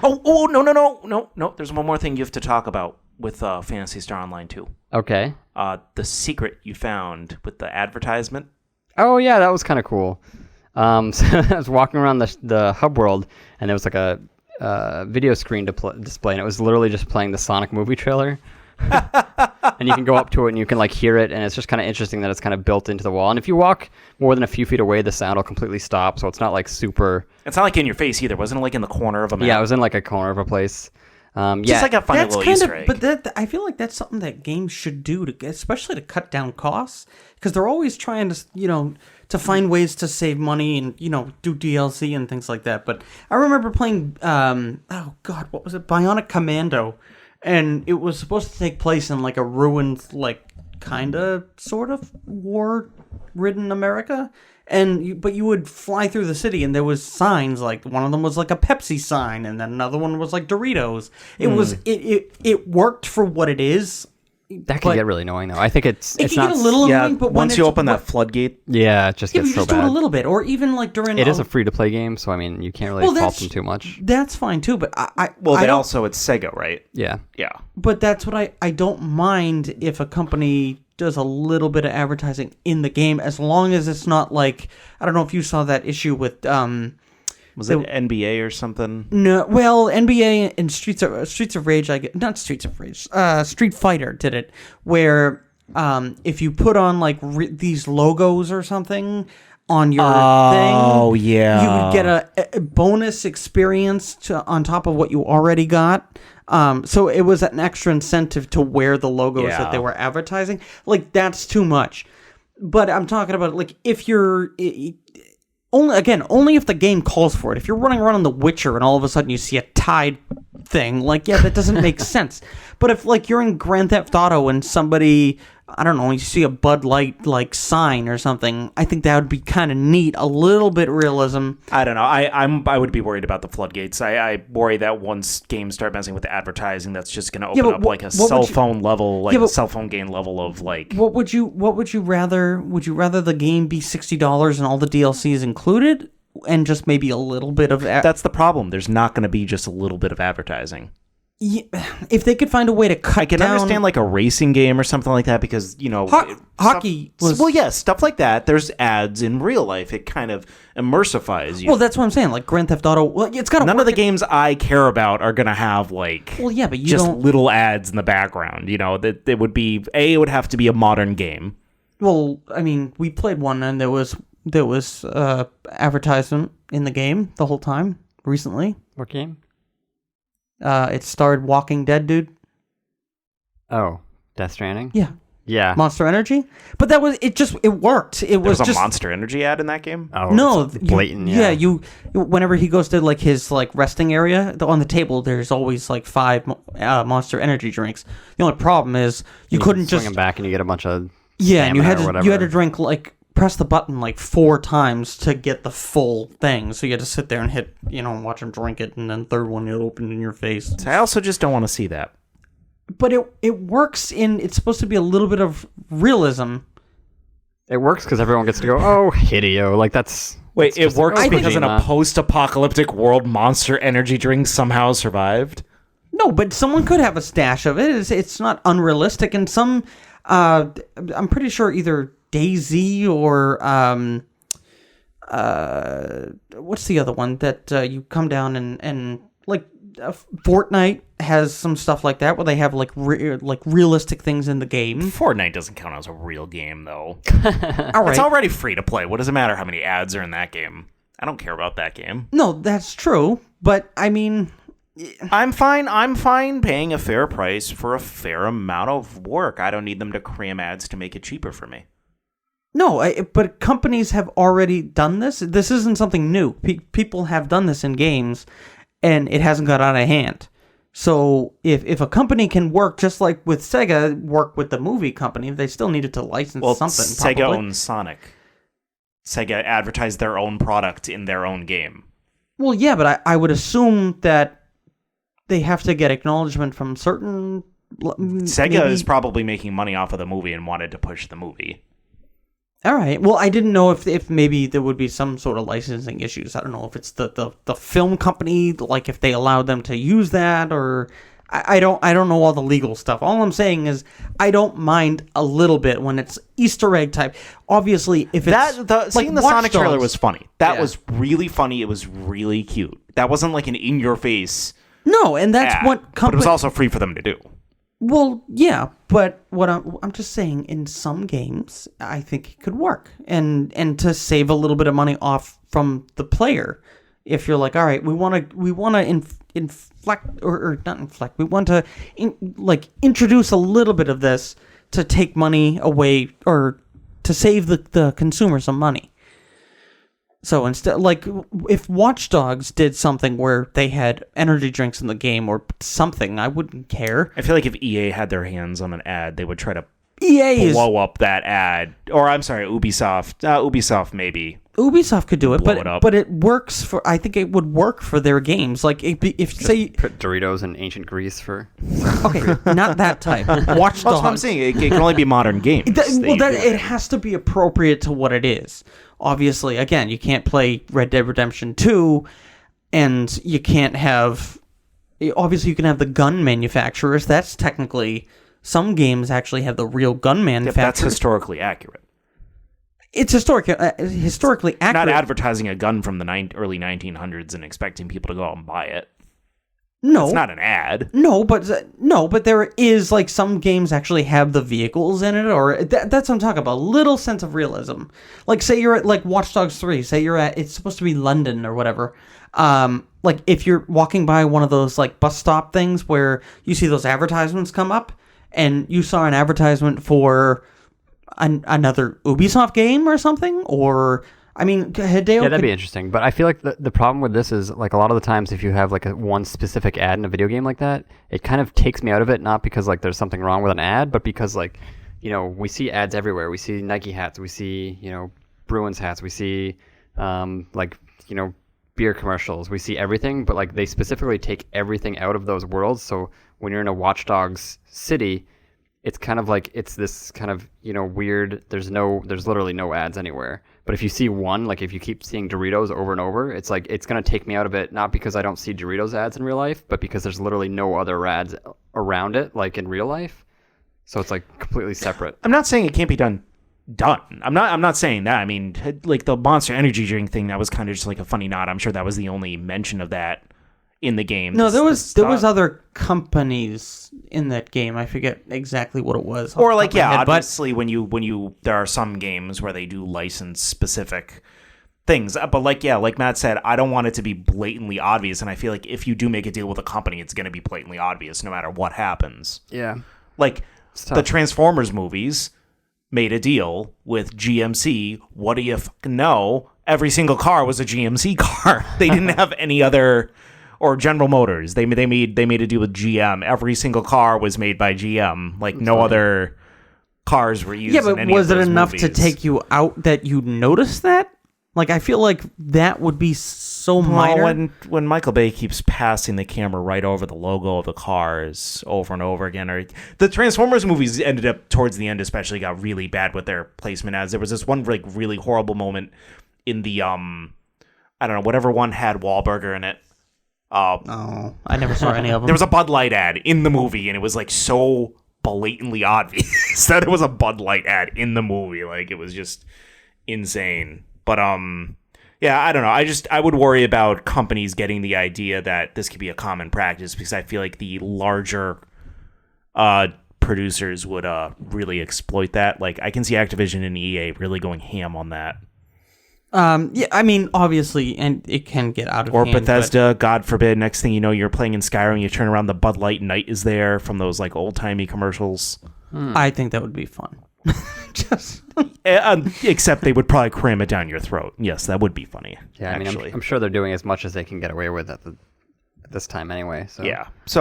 No. There's one more thing you have to talk about with Phantasy Star Online 2. Okay. The secret you found with the advertisement. Oh, yeah, that was kind of cool. So I was walking around the hub world, and there was like a video screen display, and it was literally just playing the Sonic movie trailer. And you can go up to it, and you can like hear it, and it's just kind of interesting that it's kind of built into the wall. And if you walk more than a few feet away, the sound will completely stop, so it's not like super... It's not like in your face either. Wasn't it like in the corner of a map? Yeah, it was in like a corner of a place. Just like a funny little Easter egg. But I feel like that's something that games should do, especially to cut down costs, because they're always trying to, to find ways to save money and, do DLC and things like that. But I remember playing, what was it? Bionic Commando, and it was supposed to take place in like a ruined, like kind of, sort of war-ridden America. But you would fly through the city, and there was signs, like one of them was like a Pepsi sign, and then another one was like Doritos. It worked for what it is. That can get really annoying, though. I think it can get a little annoying, but once you open that floodgate, it just gets so bad. You just do it a little bit, or even like during. It is a free-to-play game, so I mean, you can't really fault them too much. That's fine too, but also it's Sega, right? Yeah. But that's what I don't mind if a company does a little bit of advertising in the game, as long as it's not like, I don't know if you saw that issue with was it NBA or something? No, well, NBA and Streets of Rage, not Streets of Rage, Street Fighter did it, where if you put on like these logos or something on your thing, you would get a bonus experience on top of what you already got. So it was an extra incentive to wear the logos that they were advertising. Like, that's too much. But I'm talking about, like, if you're... Only if the game calls for it. If you're running around on The Witcher and all of a sudden you see a Tide thing, like, that doesn't make sense. But if, like, you're in Grand Theft Auto and somebody... I don't know, you see a Bud Light, like, sign or something, I think that would be kind of neat. A little bit realism. I don't know. I would be worried about the floodgates. I worry that once games start messing with the advertising, that's just going to open up, like, a cell phone level, like, a cell phone game level of, like... What would you rather? Would you rather the game be $60 and all the DLCs included, and just maybe a little bit of... That's the problem. There's not going to be just a little bit of advertising. Yeah, if they could find a way to cut down... I can understand like a racing game or something like that because, hockey was... Well, yeah, stuff like that. There's ads in real life. It kind of immersifies you. Well, that's what I'm saying. Like Grand Theft Auto... Well, it's got None of the games I care about are going to have like... Well, yeah, but just little ads in the background. That it would be... it would have to be a modern game. Well, I mean, we played one and there was advertisement in the game the whole time recently. What game? It starred Walking Dead dude. Oh, Death Stranding? Yeah. Monster Energy? But it worked. There was a Monster Energy ad in that game? Oh, no. Blatant, whenever he goes to like his like resting area, on the table there's always like 5 Monster Energy drinks. The only problem is you couldn't just... swing them back and you get a bunch of and you had to drink like... press the button like 4 times to get the full thing. So you had to sit there and hit, watch him drink it, and then third one it opened in your face. So I also just don't want to see that. But it works it's supposed to be a little bit of realism. It works because everyone gets to go, oh, Hideo. Like, that's... Wait, it works because in a post-apocalyptic world, Monster Energy drinks somehow survived? No, but someone could have a stash of it. It's not unrealistic. And some... I'm pretty sure either... DayZ or what's the other one that you come down and like Fortnite has some stuff like that where they have like realistic things in the game. Fortnite doesn't count as a real game though. All right. It's already free to play. What does it matter how many ads are in that game? I don't care about that game. No, that's true, but I mean, I'm fine paying a fair price for a fair amount of work. I don't need them to cram ads to make it cheaper for me. No, but companies have already done this. This isn't something new. People have done this in games, and it hasn't got out of hand. So if a company can work, just like with Sega, work with the movie company, they still needed to license something. Sega owns Sonic. Sega advertised their own product in their own game. Well, yeah, but I would assume that they have to get acknowledgement from certain... Sega is probably making money off of the movie and wanted to push the movie. All right. Well, I didn't know if maybe there would be some sort of licensing issues. I don't know if it's the film company, like if they allowed them to use that, or I don't know all the legal stuff. All I'm saying is I don't mind a little bit when it's Easter egg type. Obviously, if it's seeing the Sonic trailer was funny. That was really funny. It was really cute. That wasn't like an in-your-face. No, and that's ad, what but it was also free for them to do. Well, yeah, but what I'm just saying, in some games, I think it could work, and to save a little bit of money off from the player, if you're like, all right, we want to inflect or not inflect, we want to introduce a little bit of this to take money away or to save the consumer some money. So instead, like, if Watch Dogs did something where they had energy drinks in the game or something, I wouldn't care. I feel like if EA had their hands on an ad, they would try to blow up that ad. Or, I'm sorry, Ubisoft. Ubisoft, maybe. Ubisoft could do it, blow it up. but it works for. I think it would work for their games. Like, if say put Doritos in ancient Greece for. Okay, not that type. Watch Dogs. That's what I'm saying. It can only be modern games. It has to be appropriate to what it is. Obviously, again, you can't play Red Dead Redemption 2, and you can't have... Obviously, you can have the gun manufacturers. That's technically... Some games actually have the real gun manufacturers. That's historically accurate. It's historically accurate. Not advertising a gun from the early 1900s and expecting people to go out and buy it. No, it's not an ad. No, but there is, like, some games actually have the vehicles in it, or that's what I'm talking about. A little sense of realism. Like, say you're at, like, Watch Dogs 3. Say you're at, it's supposed to be London or whatever. Like, if you're walking by one of those, like, bus stop things where you see those advertisements come up, and you saw an advertisement for another Ubisoft game or something, or... I mean, Hideo... Yeah, that'd be interesting. But I feel like the problem with this is, like, a lot of the times if you have, like, one specific ad in a video game like that, it kind of takes me out of it, not because, like, there's something wrong with an ad, but because, like, you know, we see ads everywhere. We see Nike hats. We see, you know, Bruins hats. We see, like, you know, beer commercials. We see everything, but, like, they specifically take everything out of those worlds. So when you're in a Watch Dogs city... It's kind of like, it's this kind of, you know, weird, there's literally no ads anywhere. But if you see one, like if you keep seeing Doritos over and over, it's like, it's going to take me out of it, not because I don't see Doritos ads in real life, but because there's literally no other ads around it, like in real life. So it's like completely separate. I'm not saying it can't be done. I'm not saying that. I mean, like the Monster Energy drink thing, that was kind of just like a funny nod. I'm sure that was the only mention of that in the game. No, there was other companies in that game. I forget exactly what it was. Or like, yeah, obviously when you there are some games where they do license specific things. But like, yeah, like Matt said, I don't want it to be blatantly obvious, and I feel like if you do make a deal with a company, it's going to be blatantly obvious no matter what happens. Yeah. Like the Transformers movies made a deal with GMC. What do you fucking know? Every single car was a GMC car. They didn't have any other... Or General Motors, they made a deal with GM. Every single car was made by GM. Like no other cars were used. Yeah, but in any was of it those enough movies. to take you out that you noticed that? Like, I feel like that would be so minor. Well, when Michael Bay keeps passing the camera right over the logo of the cars over and over again, or the Transformers movies ended up towards the end, especially got really bad with their placement ads. There was this one like really horrible moment in the I don't know, whatever one had Wahlberger in it. I never saw any of them. There was a Bud Light ad in the movie, and it was like so blatantly obvious that it was a Bud Light ad in the movie. Like, it was just insane. But yeah, I don't know. I would worry about companies getting the idea that this could be a common practice, because I feel like the larger producers would really exploit that. Like, I can see Activision and EA really going ham on that. Yeah, I mean, obviously, and it can get out of hand. Or but... Bethesda, God forbid, next thing you know, you're playing in Skyrim, you turn around, the Bud Light Knight is there from those, like, old-timey commercials. I think that would be fun. Just except they would probably cram it down your throat. Yes, that would be funny. Yeah, I mean, I'm sure they're doing as much as they can get away with at this time anyway. So. Yeah. So